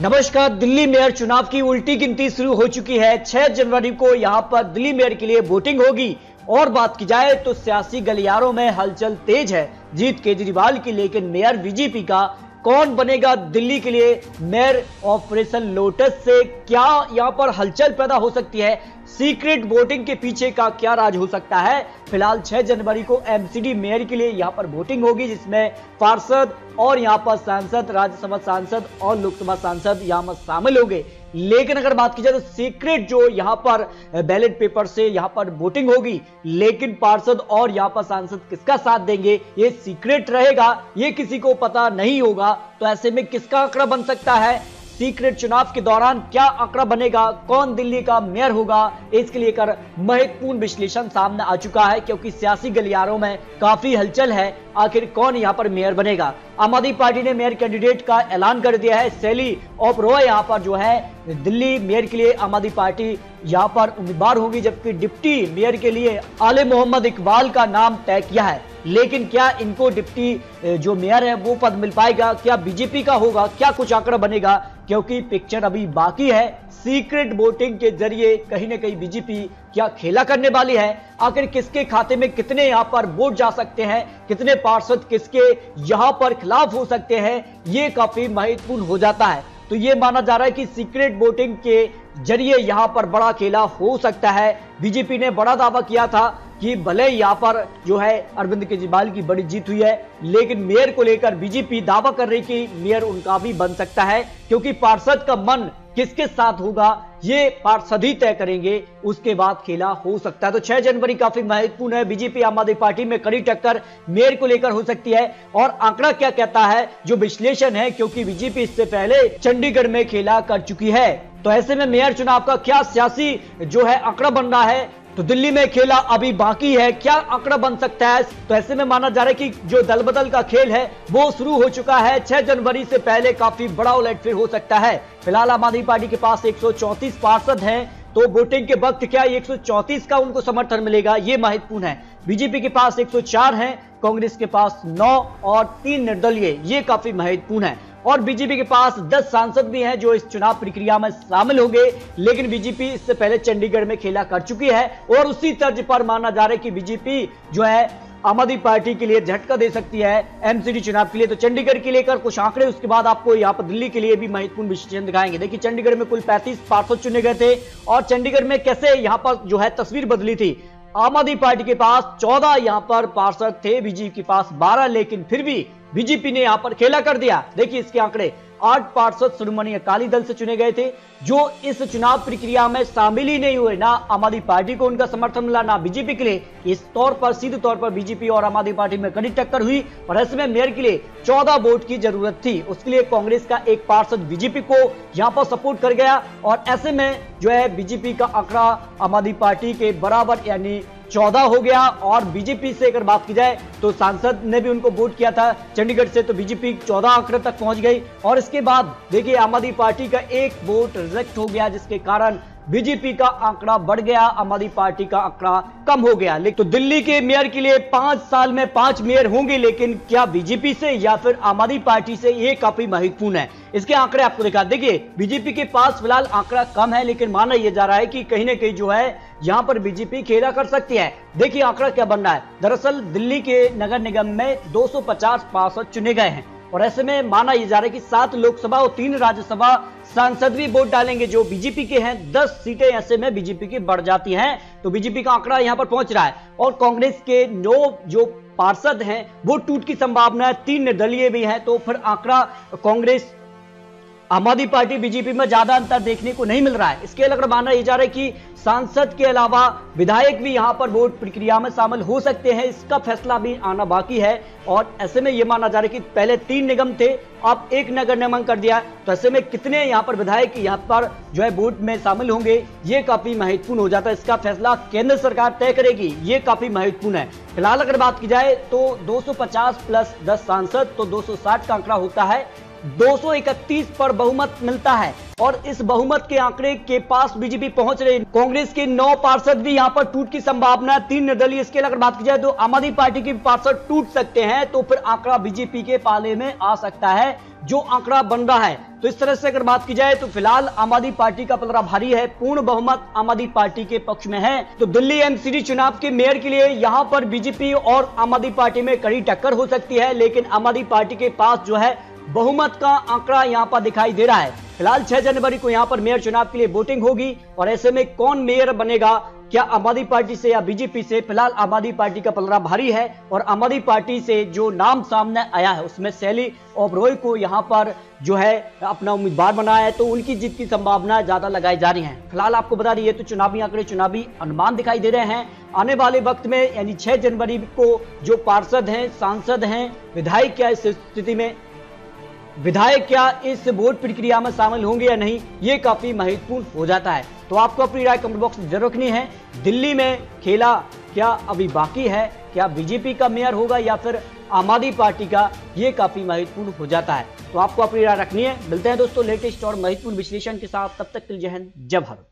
नमस्कार। दिल्ली मेयर चुनाव की उल्टी गिनती शुरू हो चुकी है। 6 जनवरी को यहां पर दिल्ली मेयर के लिए वोटिंग होगी और बात की जाए तो सियासी गलियारों में हलचल तेज है। जीत केजरीवाल की, लेकिन मेयर बीजेपी का कौन बनेगा दिल्ली के लिए मेयर? ऑपरेशन लोटस से क्या यहां पर हलचल पैदा हो सकती है? सीक्रेट वोटिंग के पीछे का क्या राज हो सकता है? फिलहाल 6 जनवरी को एमसीडी मेयर के लिए यहां पर वोटिंग होगी, जिसमें पार्षद और यहां पर सांसद, राज्यसभा सांसद और लोकसभा सांसद यहां पर शामिल होंगे। लेकिन अगर बात की जाए तो सीक्रेट जो यहां पर बैलेट पेपर से यहां पर वोटिंग होगी, लेकिन पार्षद और यहां पर सांसद किसका साथ देंगे ये सीक्रेट रहेगा, ये किसी को पता नहीं होगा। तो ऐसे में किसका आंकड़ा बन सकता है? सीक्रेट चुनाव के दौरान क्या आंकड़ा बनेगा? कौन दिल्ली का मेयर होगा? इसके लेकर महत्वपूर्ण विश्लेषण सामने आ चुका है, क्योंकि सियासी गलियारों में काफी हलचल है। आखिर कौन यहां पर मेयर बनेगा? आम आदमी पार्टी ने मेयर कैंडिडेट का ऐलान कर दिया है। शैली ओबरॉय यहां पर जो है दिल्ली मेयर के लिए आम आदमी पार्टी यहां पर उम्मीदवार होगी, जबकि डिप्टी मेयर के लिए आले मोहम्मद इकबाल का नाम तय किया है। लेकिन क्या इनको डिप्टी जो मेयर है वो पद मिल पाएगा? क्या बीजेपी का होगा? क्या कुछ आंकड़ा बनेगा? क्योंकि पिक्चर अभी बाकी है। सीक्रेट वोटिंग के जरिए कहीं ना कहीं बीजेपी क्या खेला करने वाली है? आखिर किसके खाते में कितने यहां पर वोट जा सकते हैं, कितने पार्षद किसके यहां पर खिलाफ हो सकते हैं, ये काफी महत्वपूर्ण हो जाता है। तो ये माना जा रहा है कि सीक्रेट वोटिंग के जरिए यहां पर बड़ा खेला हो सकता है। बीजेपी ने बड़ा दावा किया था कि भले यहां पर जो है अरविंद केजरीवाल की बड़ी जीत हुई है, लेकिन मेयर को लेकर बीजेपी दावा कर रही कि मेयर उनका भी बन सकता है, क्योंकि पार्षद का मन किसके साथ होगा ये पार्षद ही तय करेंगे, उसके बाद खेला हो सकता है। तो 6 जनवरी काफी महत्वपूर्ण है। बीजेपी आम आदमी पार्टी में कड़ी टक्कर मेयर को लेकर हो सकती है। और आंकड़ा क्या कहता है जो विश्लेषण है, क्योंकि बीजेपी इससे पहले चंडीगढ़ में खेला कर चुकी है। तो ऐसे में मेयर चुनाव का क्या सियासी जो है आंकड़ा बन रहा है? तो दिल्ली में खेला अभी बाकी है, क्या आंकड़ा बन सकता है? तो ऐसे में माना जा रहा है कि जो दल बदल का खेल है वो शुरू हो चुका है। 6 जनवरी से पहले काफी बड़ा उलटफेर हो सकता है। फिलहाल आम आदमी पार्टी के पास 134 पार्षद हैं, तो वोटिंग के वक्त क्या 134 का उनको समर्थन मिलेगा, ये महत्वपूर्ण है। बीजेपी के पास 104 है, कांग्रेस के पास 9 और 3 निर्दलीय, ये काफी महत्वपूर्ण है। और बीजेपी के पास 10 सांसद भी हैं जो इस चुनाव प्रक्रिया में शामिल होंगे, लेकिन बीजेपी इससे पहले चंडीगढ़ में खेला कर चुकी है। और उसी तर्ज पर माना जा रहा है कि बीजेपी जो है आम आदमी पार्टी के लिए झटका दे सकती है एमसीडी चुनाव के लिए। तो चंडीगढ़ के लेकर कुछ आंकड़े, उसके बाद आपको यहाँ पर दिल्ली के लिए भी महत्वपूर्ण विश्लेषण दिखाएंगे। देखिए, चंडीगढ़ में कुल 35 पार्षद चुने गए थे और चंडीगढ़ में कैसे यहाँ पर जो है तस्वीर बदली थी। आम आदमी पार्टी के पास 14 यहाँ पर पार्षद थे, बीजेपी के पास 12, लेकिन फिर भी बीजेपी ने यहां पर खेला कर दिया। देखिए इसके आंकड़े, 8 पार्षद श्रोमणी अकाली दल से चुने गए थे, जो इस चुनाव प्रक्रिया में शामिल ही नहीं हुए। ना आम आदमी पार्टी को उनका समर्थन मिला, ना बीजेपी के लिए। इस तौर पर सीधे तौर पर बीजेपी और आम आदमी पार्टी में कड़ी टक्कर हुई और ऐसे में मेयर के लिए 14 वोट की जरूरत थी। उसके लिए कांग्रेस का एक पार्षद बीजेपी को यहां पर सपोर्ट कर गया और ऐसे में जो है बीजेपी का आंकड़ा आम आदमी पार्टी के बराबर यानी 14 हो गया। और बीजेपी से अगर बात की जाए तो सांसद ने भी उनको वोट किया था चंडीगढ़ से, तो बीजेपी 14 आंकड़े तक पहुंच गई। और इसके बाद देखिए आम आदमी पार्टी का एक वोट रिजेक्ट हो गया, जिसके कारण बीजेपी का आंकड़ा बढ़ गया, आम आदमी पार्टी का आंकड़ा कम हो गया। लेकिन तो दिल्ली के मेयर के लिए 5 साल में 5 मेयर होंगे, लेकिन क्या बीजेपी से या फिर आम आदमी पार्टी से, ये काफी महत्वपूर्ण है। इसके आंकड़े आपको दिखा। देखिए बीजेपी के पास फिलहाल आंकड़ा कम है, लेकिन माना यह जा रहा है कि कहीं ना कहीं जो है यहां पर बीजेपी खेला कर सकती है। देखिए आंकड़ा क्या बन रहा है। दरअसल दिल्ली के नगर निगम में 250 पार्षद चुने गए हैं और ऐसे में माना यह जा रहा है कि 7 लोकसभा और 3 राज्यसभा सांसद भी वोट डालेंगे जो बीजेपी के हैं। 10 सीटें ऐसे में बीजेपी की बढ़ जाती हैं, तो बीजेपी का आंकड़ा यहां पर पहुंच रहा है। और कांग्रेस के 9 जो पार्षद हैं वो टूट की संभावना है, 3 निर्दलीय भी हैं, तो फिर आंकड़ा कांग्रेस आम आदमी पार्टी बीजेपी में ज्यादा अंतर देखने को नहीं मिल रहा है। इसके अलावा माना यह जा रहा है कि सांसद के अलावा विधायक भी यहां पर वोट प्रक्रिया में शामिल हो सकते हैं, इसका फैसला भी आना बाकी है। और ऐसे में यह माना जा रहा है कि पहले 3 निगम थे, अब 1 नगर निगम कर दिया, तो ऐसे में कितने यहां पर विधायक यहां पर जो है वोट में शामिल होंगे, ये काफी महत्वपूर्ण हो जाता है। इसका फैसला केंद्र सरकार तय करेगी, ये काफी महत्वपूर्ण है। फिलहाल अगर बात की जाए तो 250 प्लस 10 सांसद तो 260 का आंकड़ा होता है। 231 पर बहुमत मिलता है और इस बहुमत के आंकड़े के पास बीजेपी पहुंच रही। कांग्रेस के 9 पार्षद भी यहां पर टूट की संभावना, 3 निर्दलीय। इसके अगर बात की जाए तो आम आदमी पार्टी के पार्षद टूट सकते हैं, तो फिर आंकड़ा बीजेपी के पाले में आ सकता है, जो आंकड़ा बन रहा है। तो इस तरह से अगर बात की जाए तो फिलहाल आम आदमी पार्टी का पलड़ा भारी है, पूर्ण बहुमत आम आदमी पार्टी के पक्ष में है। तो दिल्ली एमसीडी चुनाव के मेयर के लिए यहां पर बीजेपी और आम आदमी पार्टी में कड़ी टक्कर हो सकती है, लेकिन आम आदमी पार्टी के पास जो है बहुमत का आंकड़ा यहां पर दिखाई दे रहा है। फिलहाल 6 जनवरी को यहां पर मेयर चुनाव के लिए वोटिंग होगी और ऐसे में कौन मेयर बनेगा, क्या आम आदमी पार्टी से या बीजेपी से? फिलहाल आम आदमी पार्टी का पलड़ा भारी है और आम आदमी पार्टी से जो नाम सामने आया है उसमें शैली ओबरॉय को यहां पर जो है अपना उम्मीदवार बनाया है, तो उनकी जीत की संभावना ज्यादा लगाई जा रही है। फिलहाल आपको बता रही है तो चुनावी आंकड़े, चुनावी अनुमान दिखाई दे रहे हैं। आने वाले वक्त में यानी 6 जनवरी को जो पार्षद हैं, सांसद हैं, विधायक क्या इस स्थिति में विधायक क्या इस वोट प्रक्रिया में शामिल होंगे या नहीं, ये काफी महत्वपूर्ण हो जाता है। तो आपको अपनी राय कमेंट बॉक्स में जरूर रखनी है। दिल्ली में खेला क्या अभी बाकी है, क्या बीजेपी का मेयर होगा या फिर आम आदमी पार्टी का, ये काफी महत्वपूर्ण हो जाता है। तो आपको अपनी राय रखनी है। मिलते हैं दोस्तों लेटेस्ट और महत्वपूर्ण विश्लेषण के साथ, तब तक के लिए जय हिंद, जय भारत।